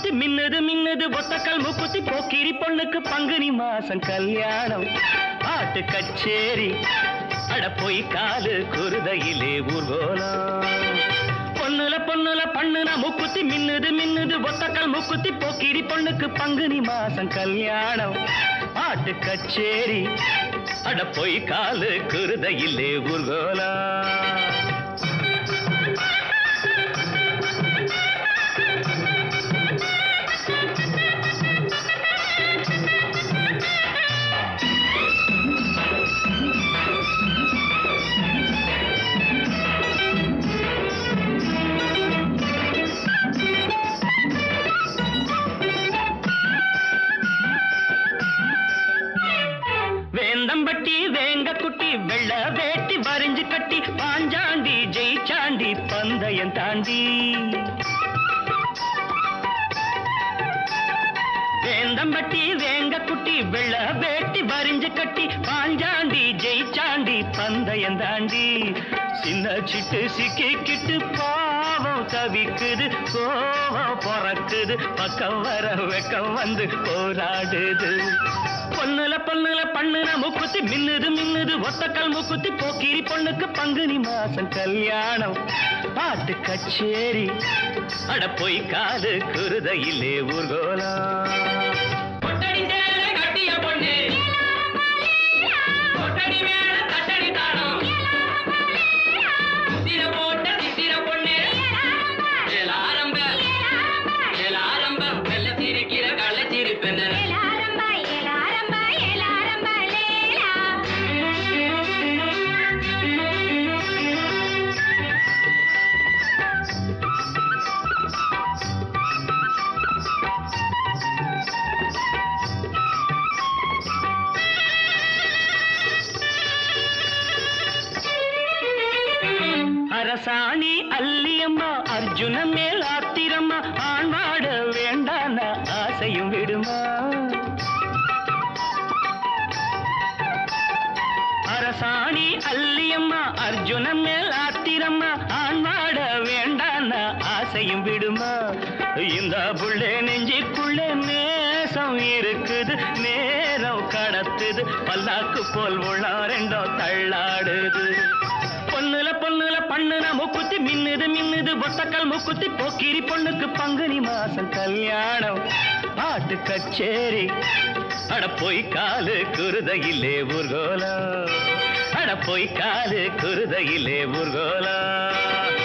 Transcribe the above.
மூக்குத்தி மின்னுது மின்னுது ஒத்தக்கல் மூக்குத்தி போக்கிரி பொண்ணுக்கு பங்குனி மாசம் கல்யாணம் பாட்டு கச்சேரி அட போய் காலு குருதையிலே ஊர்கோலம் பொண்ணுல பொண்ணுல பண்ணுனா மூக்குத்தி மின்னுது மின்னுது ஒத்தக்கல் மூக்குத்தி போக்கிரி பொண்ணுக்கு பங்குனி மாசம் கல்யாணம் பாட்டு கச்சேரி அட போய் காலு குருதையிலே ஊர்கோலம் வேந்தம்பட்டி வேங்க குட்டி வெள்ள வேட்டி வரிஞ்சு கட்டி பாஞ்சாண்டி ஜெயிச்சாண்டி பந்தயம் தாண்டி வேந்தம்பட்டி வேங்க குட்டி வெள்ள வேட்டி வரிஞ்சு கட்டி பாஞ்சாண்டி ஜெயிச்சாண்டி பந்தயம் தாண்டி சின்ன சிட்டு சிக்கிக்கிட்டு பாவம் தவிக்குது கோவம் பொறக்குது பக்கம் வர வெக்கம் வந்து போராடுது பொண்ணுல பொண்ணுல பண்ணுன மூக்குத்தி மின்னுது மின்னுது ஒத்தக்கல் மூக்குத்தி போக்கிரி பொண்ணுக்கு பங்குனி மாசம் கல்யாணம் பாட்டு கச்சேரி அட போய் காது குருதையிலே ஊர்கோலம் அரசாணி அல்லியம்மா அர்ஜுன மேல் ஆத்திரம்மா ஆண்வாட வேண்டான ஆசையும் விடுமா அரசாணி அல்லியம்மா அர்ஜுன மேல் ஆத்திரம்மா ஆண்வாட வேண்டான ஆசையும் விடுமா இந்த புள்ளே நெஞ்சிக்குள்ளே நேசம் இருக்குது நேரம் கடத்துது பல்லாக்கு போல் உள்ள ரெண்டோ தள்ளாடுது பொண்ணுல பொண்ணுல பண்ணுன மூக்குத்தி மின்னுது மின்னுது ஒத்தக்கல் மூக்குத்தி போக்கிரி பொண்ணுக்கு பங்குனி மாசம் கல்யாணம் பாட்டு கச்சேரி அட போய் காலு குருதையிலே ஊர்கோலம் அட போய் காலு குருதையிலே ஊர்கோலம்